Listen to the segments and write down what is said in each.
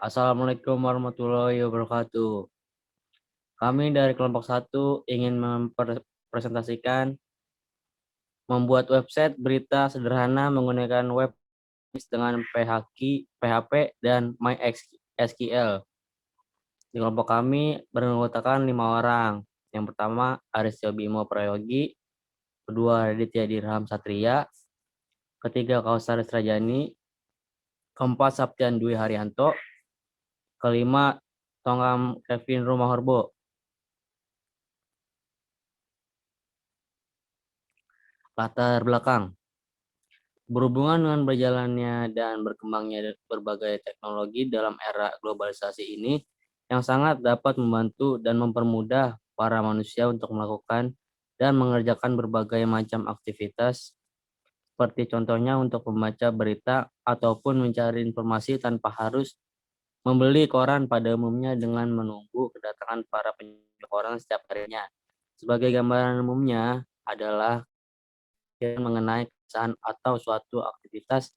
Assalamualaikum warahmatullahi wabarakatuh. Kami dari kelompok 1 ingin mempresentasikan membuat website berita sederhana menggunakan web dengan PHP, dan MySQL. Di kelompok kami beranggotakan 5 orang. Yang pertama, Aristio Bimo Prayogi, kedua, Raditya Dirham Satria, ketiga, Kausaris Rajani, keempat, Saptian Dwi Haryanto, kelima, Tongam Kevin Rumahorbo. Latar belakang. Berhubungan dengan berjalannya dan berkembangnya berbagai teknologi dalam era globalisasi ini yang sangat dapat membantu dan mempermudah para manusia untuk melakukan dan mengerjakan berbagai macam aktivitas, seperti contohnya untuk membaca berita ataupun mencari informasi tanpa harus membeli koran pada umumnya dengan menunggu kedatangan para penjual koran setiap harinya. Sebagai gambaran umumnya adalah mengenai kebiasaan atau suatu aktivitas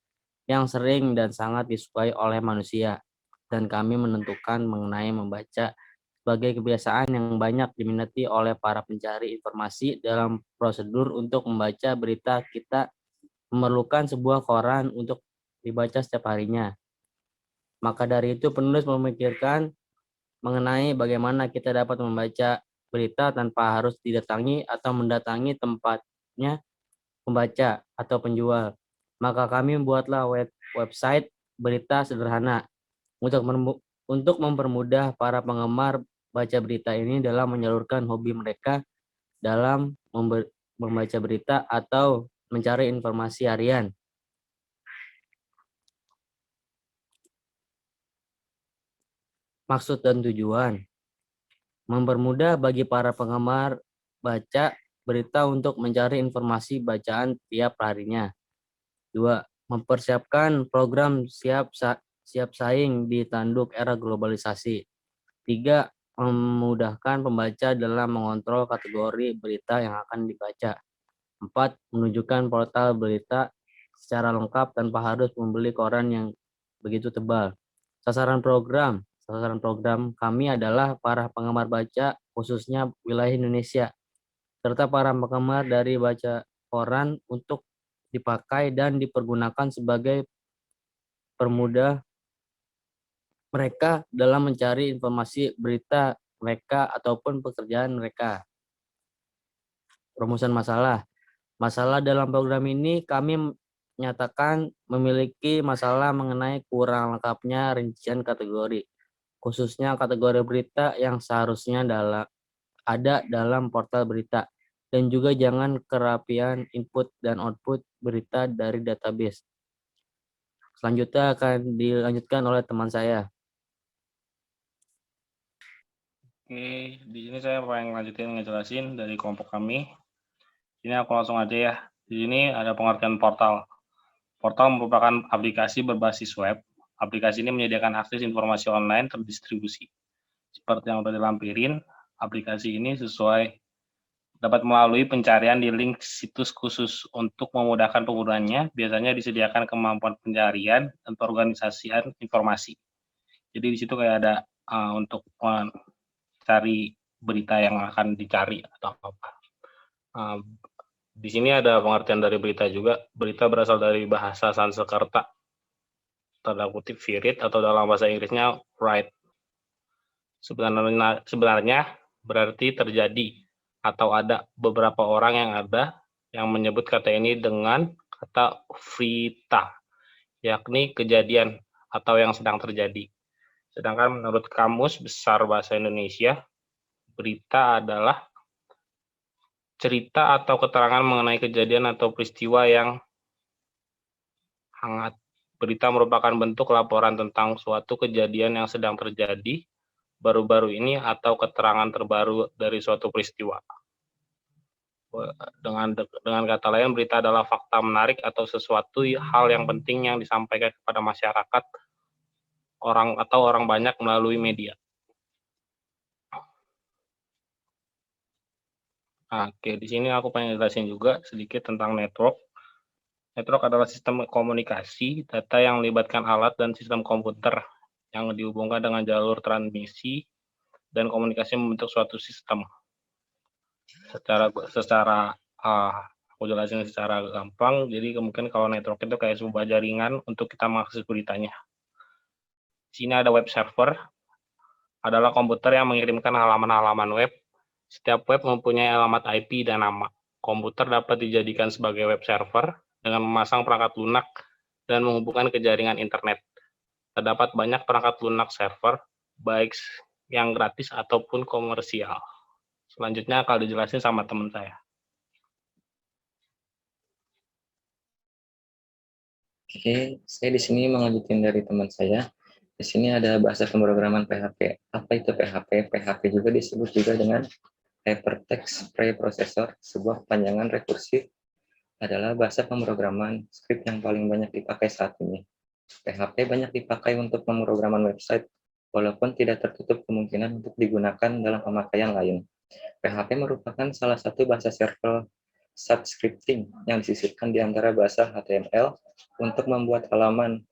yang sering dan sangat disukai oleh manusia, dan kami menentukan mengenai membaca sebagai kebiasaan yang banyak diminati oleh para pencari informasi. Dalam prosedur untuk membaca berita, kita memerlukan sebuah koran untuk dibaca setiap harinya. Maka dari itu, penulis memikirkan mengenai bagaimana kita dapat membaca berita tanpa harus didatangi atau mendatangi tempatnya pembaca atau penjual. Maka kami membuatlah website berita sederhana untuk mempermudah para penggemar baca berita ini dalam menyalurkan hobi mereka dalam membaca berita atau mencari informasi harian. Maksud dan tujuan: mempermudah bagi para penggemar baca berita untuk mencari informasi bacaan tiap harinya. 2. Mempersiapkan program siap saing di tanduk era globalisasi. 3. Memudahkan pembaca dalam mengontrol kategori berita yang akan dibaca. 4. Menunjukkan portal berita secara lengkap tanpa harus membeli koran yang begitu tebal. Sasaran program kami adalah para penggemar baca, khususnya wilayah Indonesia, serta para penggemar dari baca koran untuk dipakai dan dipergunakan sebagai permudah mereka dalam mencari informasi berita mereka ataupun pekerjaan mereka. Perumusan masalah. Masalah dalam program ini kami menyatakan memiliki masalah mengenai kurang lengkapnya rincian kategori, khususnya kategori berita yang seharusnya ada dalam portal berita, dan juga jangan kerapian input dan output berita dari database. Selanjutnya akan dilanjutkan oleh teman saya. Oke, di sini saya pengen lanjutin ngejelasin dari kelompok kami. Ini aku langsung aja ya. Di sini ada pengertian portal. Portal merupakan aplikasi berbasis web. Aplikasi ini menyediakan akses informasi online terdistribusi. Seperti yang sudah dilampirin, aplikasi ini dapat melalui pencarian di link situs khusus. Untuk memudahkan penggunanya, biasanya disediakan kemampuan pencarian dan pengorganisasian informasi. Jadi di situ kayak ada untuk cari berita yang akan dicari atau apa. Di sini ada pengertian dari berita juga. Berita berasal dari bahasa Sanskerta, tanda kutip virit, atau dalam bahasa Inggrisnya write. Sebenarnya berarti terjadi atau ada. Beberapa orang yang menyebut kata ini dengan kata vrita, yakni kejadian atau yang sedang terjadi. Sedangkan menurut Kamus Besar Bahasa Indonesia, berita adalah cerita atau keterangan mengenai kejadian atau peristiwa yang hangat. Berita merupakan bentuk laporan tentang suatu kejadian yang sedang terjadi baru-baru ini atau keterangan terbaru dari suatu peristiwa. Dengan kata lain, berita adalah fakta menarik atau sesuatu hal yang penting yang disampaikan kepada masyarakat orang banyak melalui media. Oke, di sini aku pengen jelasin juga sedikit tentang network. Network adalah sistem komunikasi data yang melibatkan alat dan sistem komputer yang dihubungkan dengan jalur transmisi dan komunikasi membentuk suatu sistem. Aku jelasin secara gampang. Jadi mungkin kalau network itu kayak sebuah jaringan untuk kita mengakses beritanya. Di sini ada web server, adalah komputer yang mengirimkan halaman-halaman web. Setiap web mempunyai alamat IP dan nama. Komputer dapat dijadikan sebagai web server dengan memasang perangkat lunak dan menghubungkan ke jaringan internet. Terdapat banyak perangkat lunak server, baik yang gratis ataupun komersial. Selanjutnya akan dijelasin sama teman saya. Oke, saya di sini melanjutkan dari teman saya. Di sini ada bahasa pemrograman PHP. Apa itu PHP? PHP juga disebut juga dengan Hypertext Preprocessor, sebuah kepanjangan rekursif, adalah bahasa pemrograman skrip yang paling banyak dipakai saat ini. PHP banyak dipakai untuk pemrograman website, walaupun tidak tertutup kemungkinan untuk digunakan dalam pemakaian lain. PHP merupakan salah satu bahasa server subscripting yang disisipkan di antara bahasa HTML untuk membuat halaman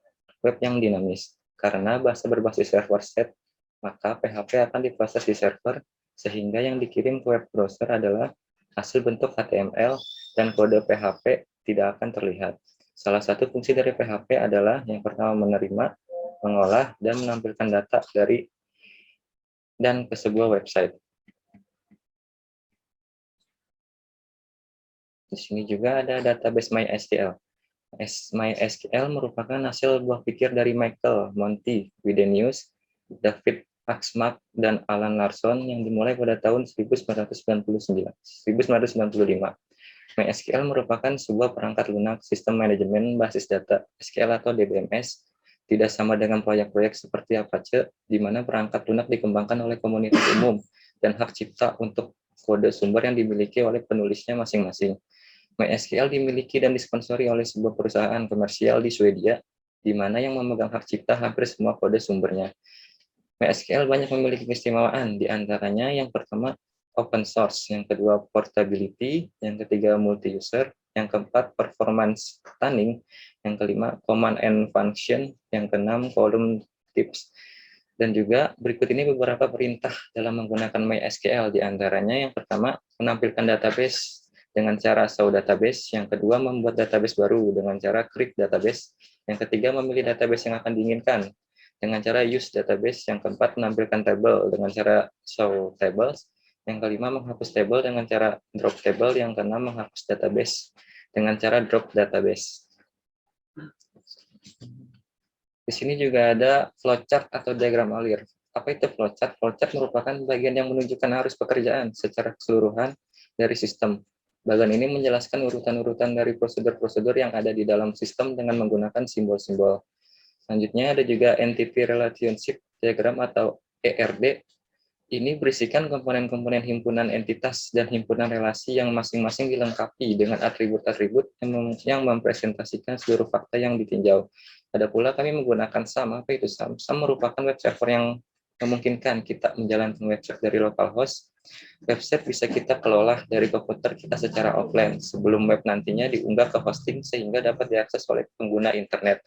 web yang dinamis. Karena bahasa berbasis server set, maka PHP akan diproses di server, sehingga yang dikirim ke web browser adalah hasil bentuk HTML dan kode PHP tidak akan terlihat. Salah satu fungsi dari PHP adalah yang pertama menerima, mengolah, dan menampilkan data dari dan ke sebuah website. Di sini juga ada database MySQL. MySQL merupakan hasil buah pikir dari Michael Monty Widenius, David Axmat, dan Alan Larson yang dimulai pada tahun 1995. MySQL merupakan sebuah perangkat lunak sistem manajemen basis data SQL atau DBMS, tidak sama dengan proyek-proyek seperti Apache, di mana perangkat lunak dikembangkan oleh komunitas umum dan hak cipta untuk kode sumber yang dimiliki oleh penulisnya masing-masing. MySQL dimiliki dan disponsori oleh sebuah perusahaan komersial di Swedia, di mana yang memegang hak cipta hampir semua kode sumbernya. MySQL banyak memiliki keistimewaan, di antaranya yang pertama open source, yang kedua portability, yang ketiga multi-user, yang keempat performance tuning, yang kelima command and function, yang keenam column types. Dan juga berikut ini beberapa perintah dalam menggunakan MySQL, di antaranya yang pertama menampilkan database dengan cara show database, yang kedua membuat database baru dengan cara create database, yang ketiga memilih database yang akan diinginkan dengan cara use database, yang keempat menampilkan table dengan cara show tables, yang kelima menghapus table dengan cara drop table, yang keenam menghapus database dengan cara drop database. Di sini juga ada flowchart atau diagram alir. Apa itu flowchart? Flowchart merupakan bagian yang menunjukkan arus pekerjaan secara keseluruhan dari sistem. Bagian ini menjelaskan urutan-urutan dari prosedur-prosedur yang ada di dalam sistem dengan menggunakan simbol-simbol. Selanjutnya ada juga Entity Relationship Diagram atau ERD. Ini berisikan komponen-komponen himpunan entitas dan himpunan relasi yang masing-masing dilengkapi dengan atribut-atribut yang mempresentasikan seluruh fakta yang ditinjau. Ada pula kami menggunakan SAM. Apa itu SAM? SAM merupakan web server yang memungkinkan kita menjalankan website dari localhost. Website bisa kita kelola dari komputer kita secara offline sebelum web nantinya diunggah ke hosting sehingga dapat diakses oleh pengguna internet.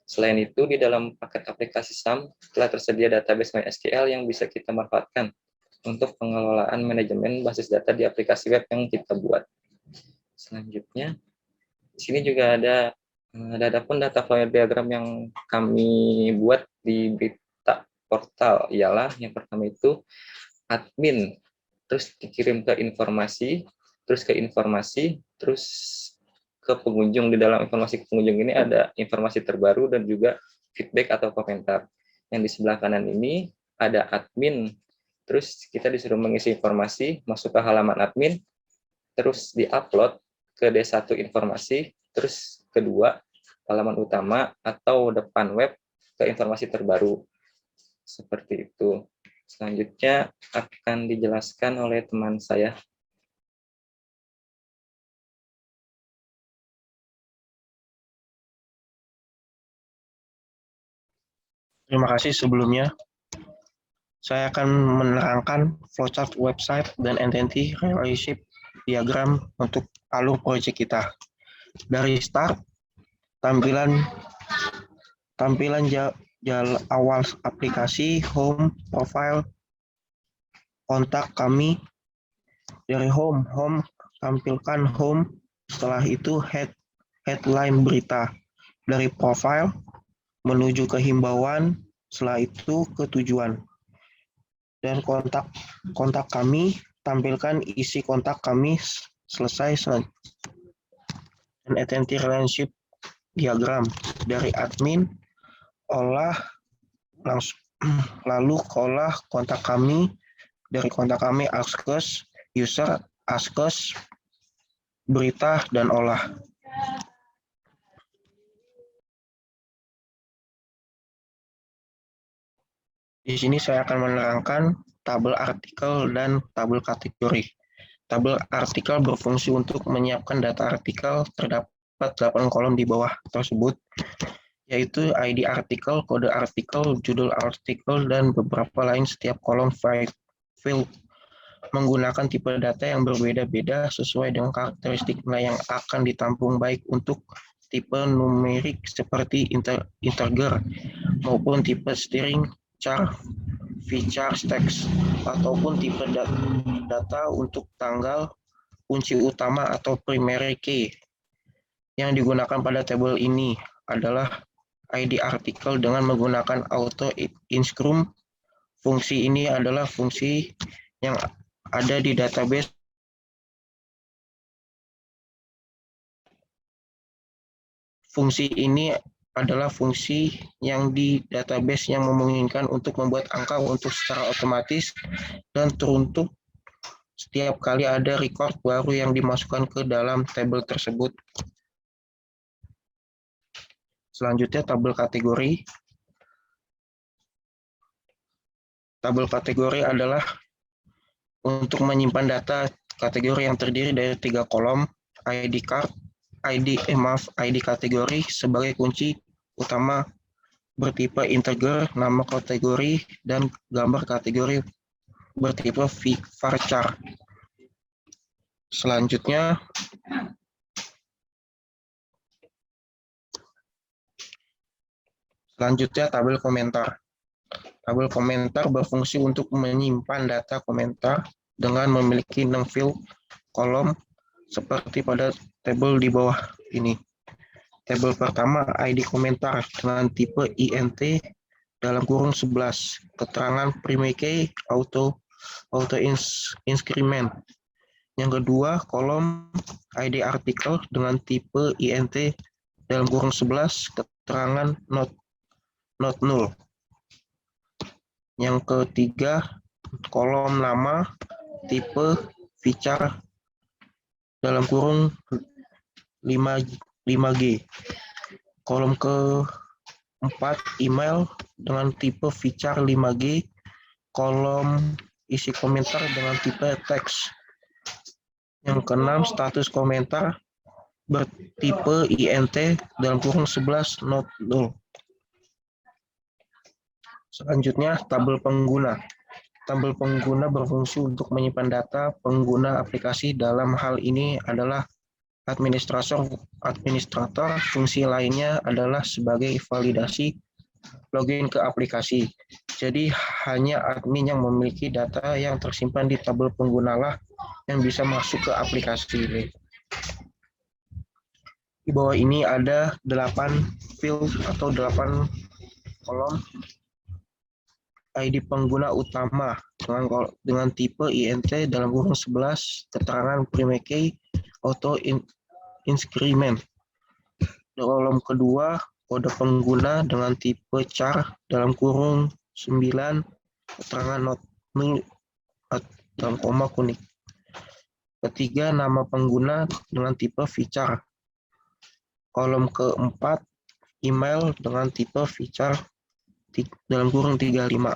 Selain itu, di dalam paket aplikasi SAM telah tersedia database MySQL yang bisa kita manfaatkan untuk pengelolaan manajemen basis data di aplikasi web yang kita buat. Selanjutnya, di sini juga ada pun data flow diagram yang kami buat di berita portal, ialah yang pertama itu admin, terus dikirim ke informasi, terus ke pengunjung. Di dalam informasi ke pengunjung ini ada informasi terbaru dan juga feedback atau komentar. Yang di sebelah kanan ini ada admin, terus kita disuruh mengisi informasi, masuk ke halaman admin, terus diupload ke D1 informasi, terus kedua halaman utama atau depan web ke informasi terbaru. Seperti itu. Selanjutnya akan dijelaskan oleh teman saya. Terima kasih sebelumnya. Saya akan menerangkan flowchart website dan entity relationship diagram untuk alur proyek kita. Dari start, tampilan awal aplikasi, home, profile, kontak kami. Dari home tampilkan home, setelah itu headline berita. Dari profile menuju ke himbauan, setelah itu ke tujuan. Dan kontak kami, tampilkan isi kontak kami, selesai. Dan entity relationship diagram. Dari admin, lalu olah kontak kami. Dari kontak kami, Askes, user, Askes, berita, dan olah. Di sini saya akan menerangkan tabel artikel dan tabel kategori. Tabel artikel berfungsi untuk menyiapkan data artikel. Terdapat 8 kolom di bawah tersebut, yaitu ID artikel, kode artikel, judul artikel, dan beberapa lain. Setiap kolom field menggunakan tipe data yang berbeda-beda sesuai dengan karakteristik nilai yang akan ditampung, baik untuk tipe numerik seperti integer maupun tipe string, char, feature, text, ataupun tipe data untuk tanggal, kunci utama, atau primary key. Yang digunakan pada tabel ini adalah ID artikel dengan menggunakan auto inscrum. Fungsi ini adalah fungsi yang ada di database. Fungsi ini adalah fungsi yang di database yang memungkinkan untuk membuat angka untuk secara otomatis dan teruntuk setiap kali ada record baru yang dimasukkan ke dalam tabel tersebut. Selanjutnya tabel kategori. Tabel kategori adalah untuk menyimpan data kategori yang terdiri dari 3 kolom, ID kategori sebagai kunci utama bertipe integer, nama kategori, dan gambar kategori bertipe varchar. Selanjutnya tabel komentar. Tabel komentar berfungsi untuk menyimpan data komentar dengan memiliki 6 field kolom seperti pada tabel di bawah ini. Tabel pertama ID komentar dengan tipe int dalam kurung 11, keterangan primary key auto increment. Yang kedua, kolom ID artikel dengan tipe int dalam kurung 11, keterangan not null. Yang ketiga, kolom nama tipe feature dalam kurung 5G. Kolom keempat, email dengan tipe feature 5G. Kolom isi komentar dengan tipe teks. Yang keenam, status komentar bertipe int dalam kurung 11 not null. Selanjutnya, tabel pengguna. Tabel pengguna berfungsi untuk menyimpan data pengguna aplikasi. Dalam hal ini adalah administrator. Fungsi lainnya adalah sebagai validasi login ke aplikasi. Jadi hanya admin yang memiliki data yang tersimpan di tabel pengguna lah yang bisa masuk ke aplikasi ini. Di bawah ini ada 8 field atau 8 kolom ID pengguna utama dengan tipe int dalam kurung 11, keterangan primary key auto increment. Kolom kedua, kode pengguna dengan tipe char dalam kurung 9, keterangan not null dalam koma kuning. Ketiga, nama pengguna dengan tipe feature. Kolom keempat, email dengan tipe feature dalam kurung 35.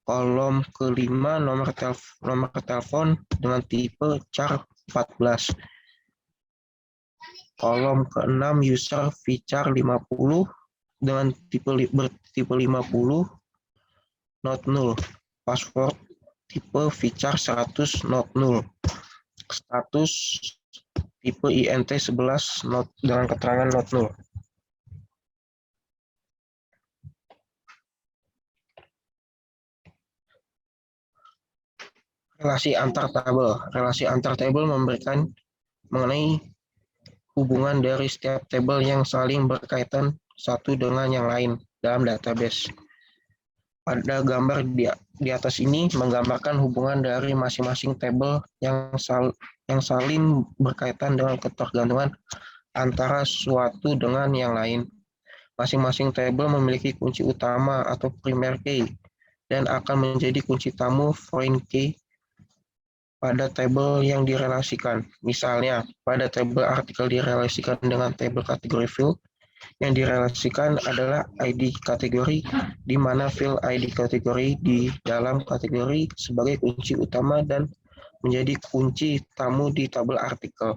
Kolom kelima, nomor telepon dengan tipe char 14. Kolom keenam, user feature 50 dengan bertipe 50 not null. Password tipe feature 100 not null. Status tipe int 11 not dengan keterangan not null. Relasi antar tabel. Relasi antar tabel memberikan mengenai hubungan dari setiap tabel yang saling berkaitan satu dengan yang lain dalam database. Pada gambar di atas ini menggambarkan hubungan dari masing-masing tabel yang saling berkaitan dengan ketergantungan antara suatu dengan yang lain. Masing-masing tabel memiliki kunci utama atau primary key dan akan menjadi kunci tamu foreign key pada tabel yang direlasikan. Misalnya, pada tabel artikel direlasikan dengan tabel kategori field, yang direlasikan adalah ID kategori, di mana field ID kategori di dalam kategori sebagai kunci utama dan menjadi kunci tamu di tabel artikel.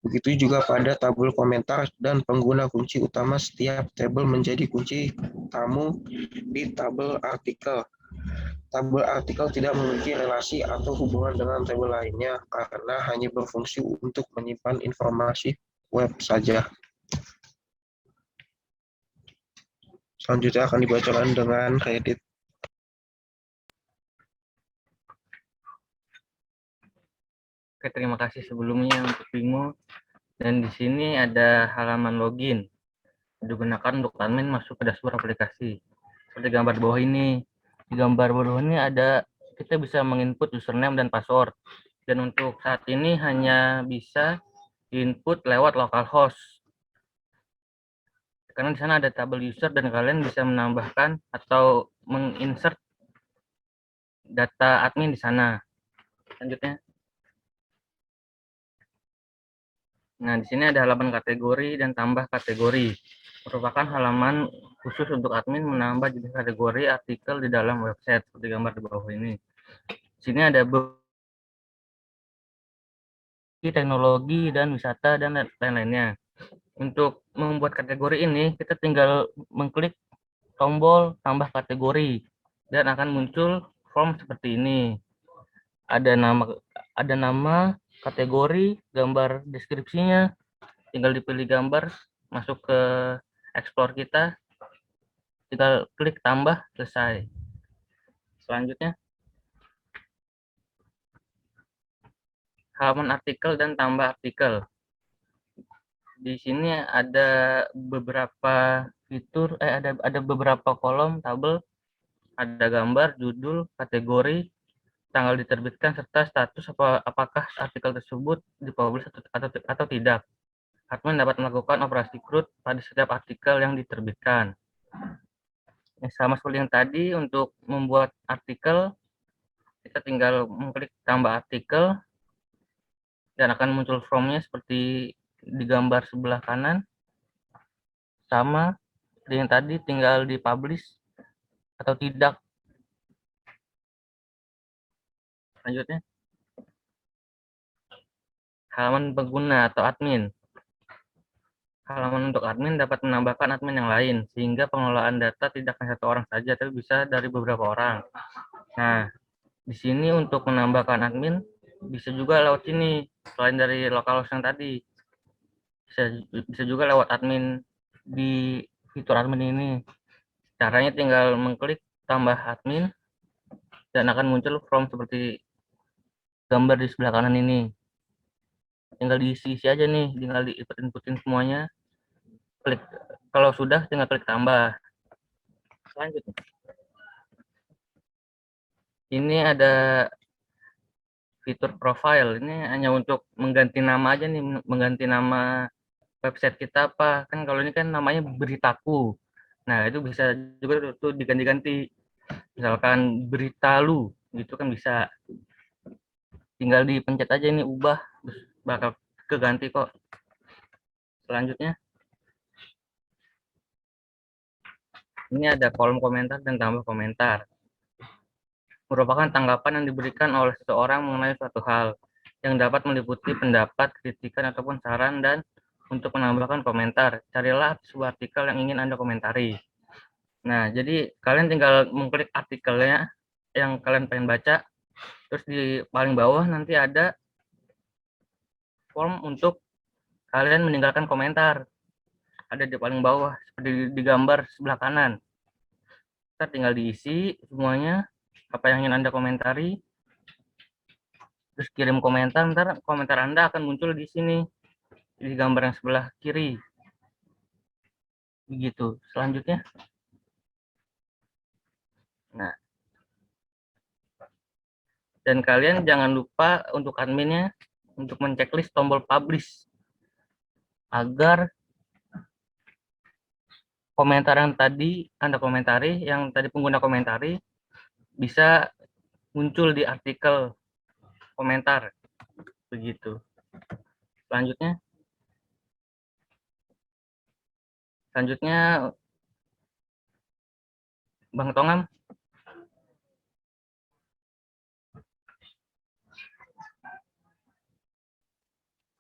Begitu juga pada tabel komentar dan pengguna kunci utama setiap tabel menjadi kunci tamu di tabel artikel. Tabel artikel tidak memiliki relasi atau hubungan dengan tabel lainnya karena hanya berfungsi untuk menyimpan informasi web saja. Selanjutnya akan dibacakan dengan Reddit. Oke, terima kasih sebelumnya untuk Bimo. Dan di sini ada halaman login digunakan untuk admin masuk ke dashboard aplikasi. Seperti gambar di bawah ini. Di gambar bawah ini ada kita bisa menginput username dan password. Dan untuk saat ini hanya bisa input lewat localhost. Karena di sana ada tabel user dan kalian bisa menambahkan atau menginsert data admin di sana. Selanjutnya. Nah, di sini ada halaman kategori dan tambah kategori. Merupakan halaman khusus untuk admin menambah jenis kategori artikel di dalam website seperti gambar di bawah ini. Di sini ada teknologi dan wisata dan lain-lainnya. Untuk membuat kategori ini, kita tinggal mengklik tombol tambah kategori dan akan muncul form seperti ini. Ada nama kategori, gambar deskripsinya, tinggal dipilih gambar, masuk ke explore kita, tinggal klik tambah, selesai. Selanjutnya, halaman artikel dan tambah artikel. Di sini ada beberapa fitur, ada beberapa kolom tabel, ada gambar, judul, kategori, tanggal diterbitkan, serta status apakah artikel tersebut dipublish atau tidak. Admin dapat melakukan operasi CRUD pada setiap artikel yang diterbitkan. Sama seperti yang tadi, untuk membuat artikel, kita tinggal mengklik tambah artikel, dan akan muncul formnya seperti di gambar sebelah kanan. Sama dengan tadi, tinggal di-publish atau tidak. Selanjutnya, halaman pengguna atau admin. Halaman untuk admin dapat menambahkan admin yang lain, sehingga pengelolaan data tidak hanya satu orang saja, tapi bisa dari beberapa orang. Nah, di sini untuk menambahkan admin, bisa juga lewat sini, selain dari localhost yang tadi. Bisa juga lewat admin di fitur admin ini. Caranya tinggal mengklik tambah admin, dan akan muncul form seperti gambar di sebelah kanan ini. Tinggal diisi aja nih, tinggal diinputin semuanya. Klik, kalau sudah tinggal klik tambah. Selanjutnya, ini ada fitur profile. Ini hanya untuk mengganti nama aja nih, mengganti nama website kita apa. Kan kalau ini kan namanya beritaku. Nah, itu bisa juga tuh diganti-ganti. Misalkan berita lu, gitu kan bisa. Tinggal dipencet aja ini ubah, terus bakal keganti kok. Selanjutnya, ini ada kolom komentar dan tambah komentar. Merupakan tanggapan yang diberikan oleh seseorang mengenai suatu hal, yang dapat meliputi pendapat, kritikan, ataupun saran. Dan untuk menambahkan komentar, carilah sebuah artikel yang ingin Anda komentari. Nah, jadi kalian tinggal mengklik artikelnya yang kalian pengen baca, terus di paling bawah nanti ada form untuk kalian meninggalkan komentar. Ada di paling bawah, seperti di gambar sebelah kanan. Kita tinggal diisi semuanya, apa yang ingin Anda komentari, terus kirim komentar, ntar komentar Anda akan muncul di sini, di gambar yang sebelah kiri. Begitu. Selanjutnya. Nah, dan kalian jangan lupa untuk adminnya untuk menceklis tombol publish agar komentar yang tadi Anda komentari, yang tadi pengguna komentari, bisa muncul di artikel komentar. Begitu. Selanjutnya. Bang Tongam.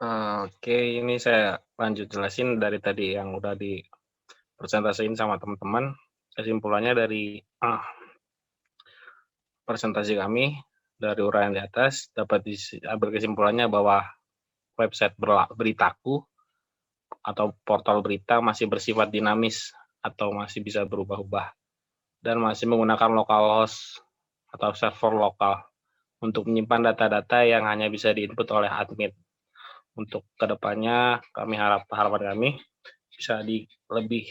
Oke, ini saya lanjut jelasin dari tadi yang udah dipresentasiin sama teman-teman. Kesimpulannya dari presentasi kami, dari uraian di atas, dapat diambil kesimpulannya bahwa website beritaku atau portal berita masih bersifat dinamis atau masih bisa berubah-ubah dan masih menggunakan localhost atau server lokal untuk menyimpan data-data yang hanya bisa diinput oleh admin. Untuk kedepannya harapan kami bisa lebih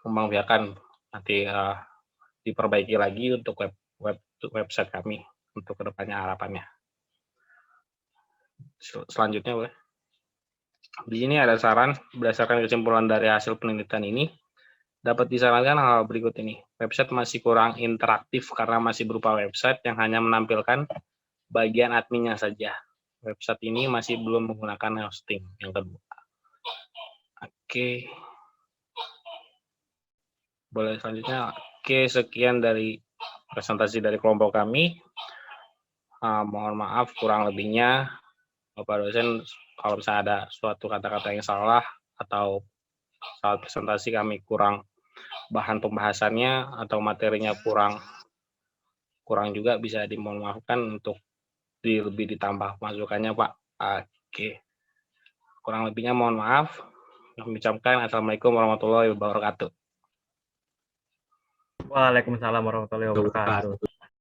kembangbiakan nanti diperbaiki lagi untuk website kami untuk kedepannya harapannya. Selanjutnya boleh. Di sini ada saran berdasarkan kesimpulan dari hasil penelitian ini dapat disarankan hal berikut ini. Website masih kurang interaktif karena masih berupa website yang hanya menampilkan bagian adminnya saja. Website ini masih belum menggunakan hosting yang kedua. Oke. Boleh selanjutnya. Oke, sekian dari presentasi dari kelompok kami. Mohon maaf kurang lebihnya. Bapak dosen, kalau misalnya ada suatu kata-kata yang salah atau saat presentasi kami kurang bahan pembahasannya atau materinya kurang juga bisa dimohon maafkan untuk lebih ditambah masukannya Pak. Oke. Kurang lebihnya mohon maaf. Kami ucapkan Assalamualaikum warahmatullahi wabarakatuh. Waalaikumsalam warahmatullahi wabarakatuh.